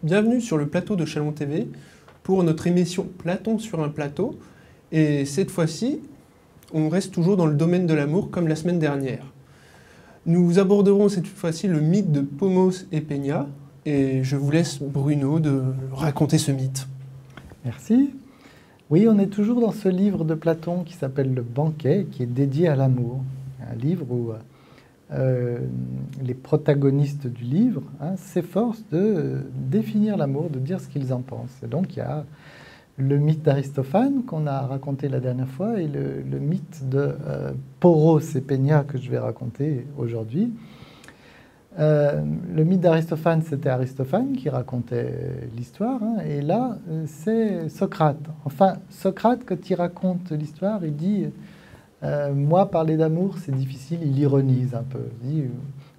Bienvenue sur le plateau de Chalon TV pour notre émission Platon sur un plateau. Et cette fois-ci, on reste toujours dans le domaine de l'amour comme la semaine dernière. Nous aborderons cette fois-ci le mythe de Pomos et Peña. Et je vous laisse, Bruno, de raconter ce mythe. Merci. Oui, on est toujours dans ce livre de Platon qui s'appelle Le Banquet, qui est dédié à l'amour. Un livre où les protagonistes du livre s'efforcent de définir l'amour, de dire ce qu'ils en pensent. Et donc il y a le mythe d'Aristophane qu'on a raconté la dernière fois et le mythe de Poros et Peña que je vais raconter aujourd'hui. Le mythe d'Aristophane, c'était Aristophane qui racontait l'histoire, et là, c'est Socrate. Enfin, Socrate, quand il raconte l'histoire, il dit moi, parler d'amour, c'est difficile. Il ironise un peu. Il dit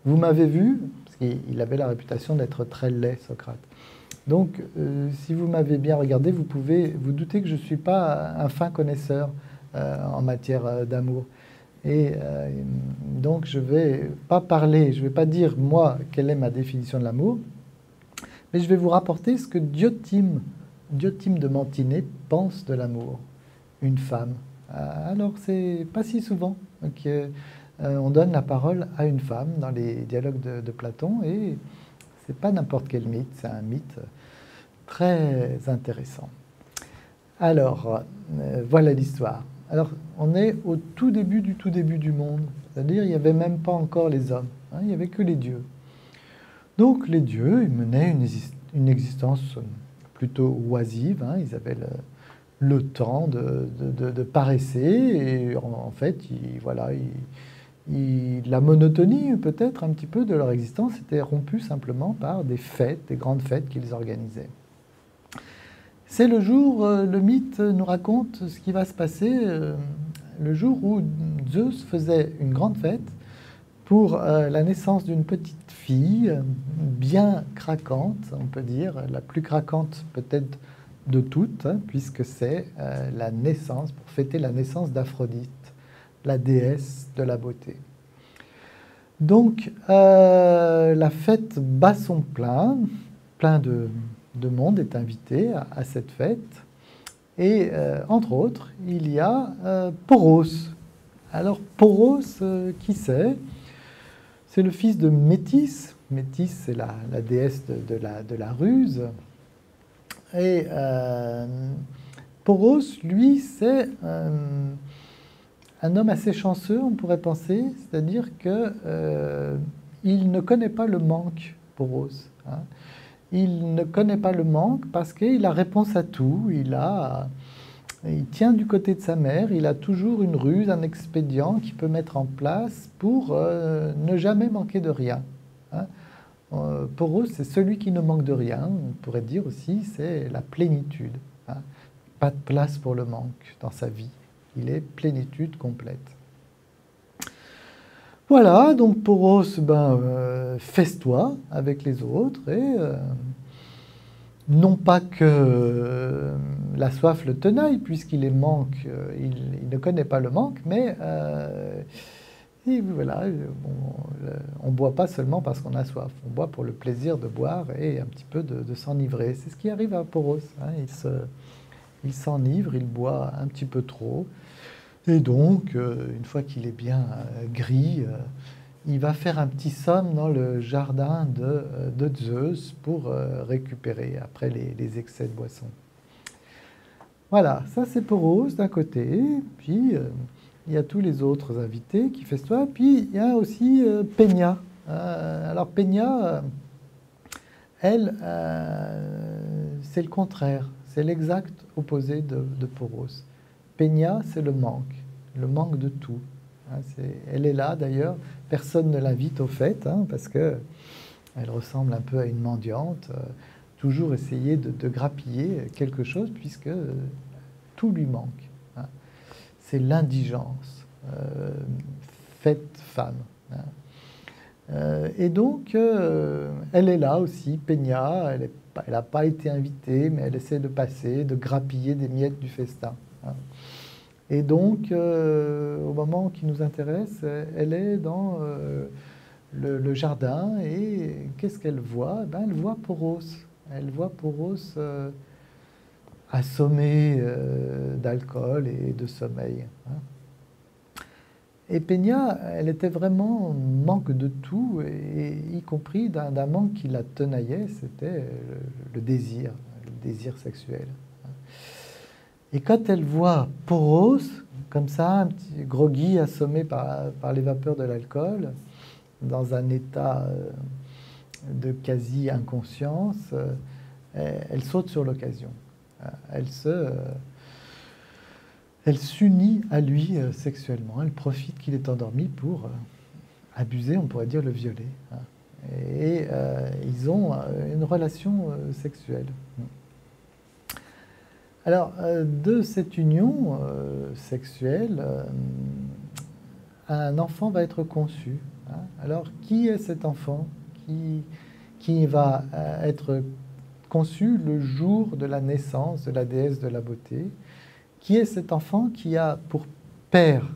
vous m'avez vu, parce qu'il avait la réputation d'être très laid, Socrate. Donc, si vous m'avez bien regardé, vous pouvez vous douter que je ne suis pas un fin connaisseur en matière d'amour. Et donc, je ne vais pas parler, je ne vais pas dire, moi, quelle est ma définition de l'amour, mais je vais vous rapporter ce que Diotime de Mantinet pense de l'amour, une femme. Alors, c'est pas si souvent qu'on donne la parole à une femme dans les dialogues de Platon, et c'est pas n'importe quel mythe, c'est un mythe très intéressant. Alors, voilà l'histoire. Alors, on est au tout début du monde, c'est-à-dire il n'y avait même pas encore les hommes, il n'y avait que les dieux. Donc, les dieux, ils menaient une existence plutôt oisive, ils avaient le temps de paresser, et en fait, la monotonie peut-être un petit peu de leur existence était rompue simplement par des fêtes, des grandes fêtes qu'ils organisaient. C'est le jour, le mythe nous raconte ce qui va se passer le jour où Zeus faisait une grande fête pour la naissance d'une petite fille bien craquante, on peut dire, la plus craquante peut-être de toutes, puisque c'est la naissance, pour fêter la naissance d'Aphrodite, la déesse de la beauté. Donc, la fête bat son plein de monde est invité à cette fête. Et, entre autres, il y a Poros. Alors, Poros, qui c'est? C'est le fils de Métis. Métis, c'est la déesse de la ruse. Et Poros, lui, c'est un homme assez chanceux, on pourrait penser, c'est-à-dire qu'il ne connaît pas le manque, Poros. Il ne connaît pas le manque parce qu'il a réponse à tout, il tient du côté de sa mère, il a toujours une ruse, un expédient qu'il peut mettre en place pour ne jamais manquer de rien. Poros, c'est celui qui ne manque de rien, on pourrait dire aussi, c'est la plénitude. Pas de place pour le manque dans sa vie, il est plénitude complète. Voilà, donc Poros festoie avec les autres et non pas que la soif le tenaille puisqu'il est manque, il ne connaît pas le manque, mais et voilà, on ne boit pas seulement parce qu'on a soif, on boit pour le plaisir de boire et un petit peu de s'enivrer. C'est ce qui arrive à Poros, il s'enivre, il boit un petit peu trop. Et donc, une fois qu'il est bien gris, il va faire un petit somme dans le jardin de Zeus pour récupérer après les excès de boisson. Voilà, ça c'est Poros d'un côté, puis il y a tous les autres invités qui festoient, puis il y a aussi Peña. Alors Peña, elle, c'est le contraire, c'est l'exact opposé de Poros. Peña, c'est le manque de tout. Elle est là d'ailleurs, personne ne l'invite aux fêtes, parce qu'elle ressemble un peu à une mendiante, toujours essayer de grappiller quelque chose puisque tout lui manque. C'est l'indigence, faite femme. Et donc, elle est là aussi, Peña, elle n'a pas été invitée, mais elle essaie de passer, de grappiller des miettes du festin. Et donc, au moment qui nous intéresse, elle est dans le jardin et qu'est-ce qu'elle voit? Elle voit Poros. Elle voit Poros assommé d'alcool et de sommeil. Hein. Et Peña, elle était vraiment en manque de tout, et y compris d'un manque qui la tenaillait, c'était le désir sexuel. Et quand elle voit Poros, comme ça, un petit groggy, assommé par les vapeurs de l'alcool, dans un état de quasi-inconscience, elle saute sur l'occasion. Elle s'unit à lui sexuellement. Elle profite qu'il est endormi pour abuser, on pourrait dire le violer. Hein. Et ils ont une relation sexuelle. Alors, de cette union sexuelle, un enfant va être conçu. Hein. Alors, qui est cet enfant qui va être conçu le jour de la naissance de la déesse de la beauté? Qui est cet enfant qui a pour père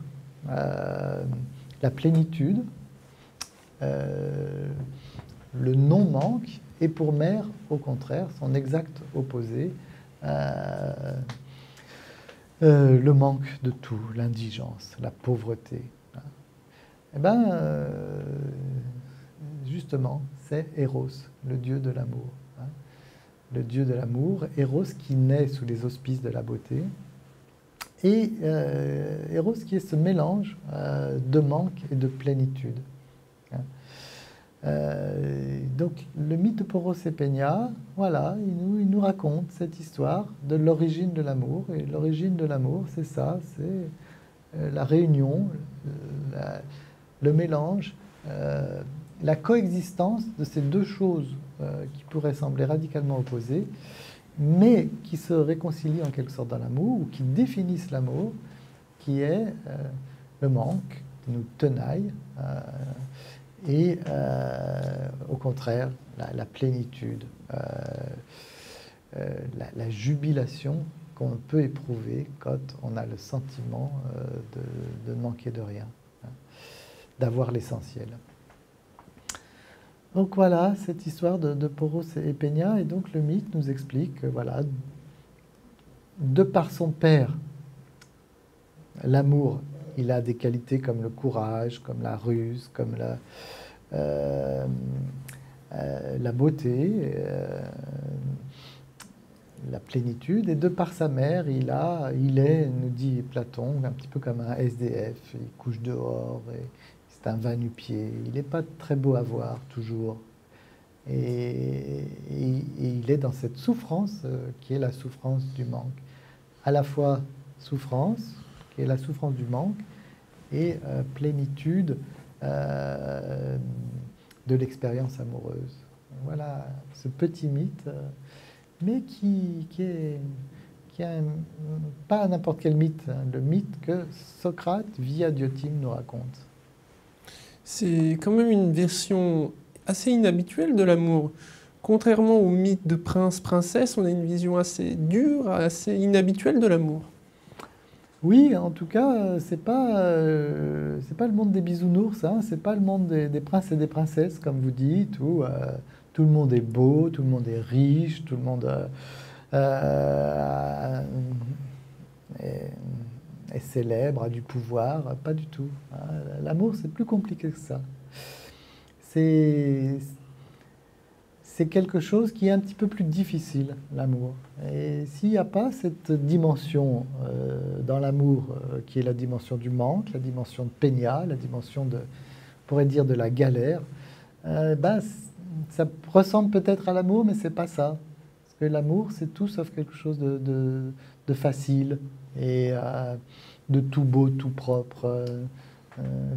la plénitude, le non-manque, et pour mère, au contraire, son exact opposé, le manque de tout, l'indigence, la pauvreté. Eh bien, justement, c'est Eros, le dieu de l'amour. Hein. Le dieu de l'amour, Eros qui naît sous les auspices de la beauté, et Eros qui est ce mélange de manque et de plénitude. Hein. Donc le mythe de Poros et Peña, voilà, il nous raconte cette histoire de l'origine de l'amour. Et l'origine de l'amour, c'est ça, c'est la réunion, le mélange, la coexistence de ces deux choses qui pourraient sembler radicalement opposées, mais qui se réconcilient en quelque sorte dans l'amour, ou qui définissent l'amour, qui est le manque, qui nous tenaille, et au contraire, la plénitude, la jubilation qu'on peut éprouver quand on a le sentiment de ne manquer de rien, hein, d'avoir l'essentiel. Donc voilà, cette histoire de Poros et Peña, et donc le mythe nous explique que, voilà, de par son père, l'amour, il a des qualités comme le courage, comme la ruse, comme la beauté, la plénitude, et de par sa mère, il est, nous dit Platon, un petit peu comme un SDF, il couche dehors, et c'est un va-nu-pied, il n'est pas très beau à voir toujours, et il est dans cette souffrance qui est la souffrance du manque, à la fois souffrance, qui est la souffrance du manque, et plénitude de l'expérience amoureuse. Voilà ce petit mythe, mais qui est pas n'importe quel mythe, hein, le mythe que Socrate, via Diotime, nous raconte. C'est quand même une version assez inhabituelle de l'amour. Contrairement au mythe de prince-princesse, on a une vision assez dure, assez inhabituelle de l'amour. Oui, en tout cas, c'est pas le monde des bisounours, hein, c'est pas le monde des princes et des princesses, comme vous dites, où tout le monde est beau, tout le monde est riche, tout le monde est célèbre, a du pouvoir. Pas du tout. Hein. L'amour, c'est plus compliqué que ça. C'est quelque chose qui est un petit peu plus difficile, l'amour. Et s'il n'y a pas cette dimension dans l'amour, qui est la dimension du manque, la dimension de Peña, la dimension on pourrait dire de la galère, ça ressemble peut-être à l'amour, mais c'est pas ça. Parce que l'amour, c'est tout sauf quelque chose de facile et de tout beau, tout propre.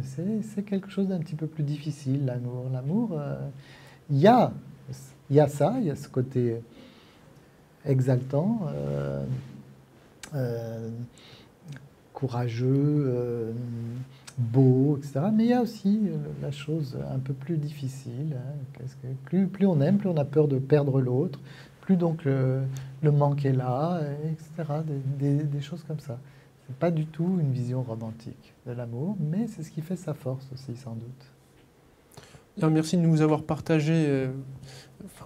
C'est quelque chose d'un petit peu plus difficile, l'amour. L'amour, il y a ça, il y a ce côté exaltant, courageux, beau, etc. Mais il y a aussi la chose un peu plus difficile. Hein, plus on aime, plus on a peur de perdre l'autre, plus donc le manque est là, etc. Des choses comme ça. C'est pas du tout une vision romantique de l'amour, mais c'est ce qui fait sa force aussi, sans doute. Bien, merci de nous avoir partagé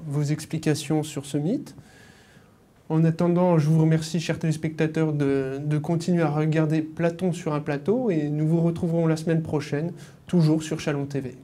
vos explications sur ce mythe. En attendant, je vous remercie, chers téléspectateurs, de continuer à regarder Platon sur un plateau et nous vous retrouverons la semaine prochaine, toujours sur Chalon TV.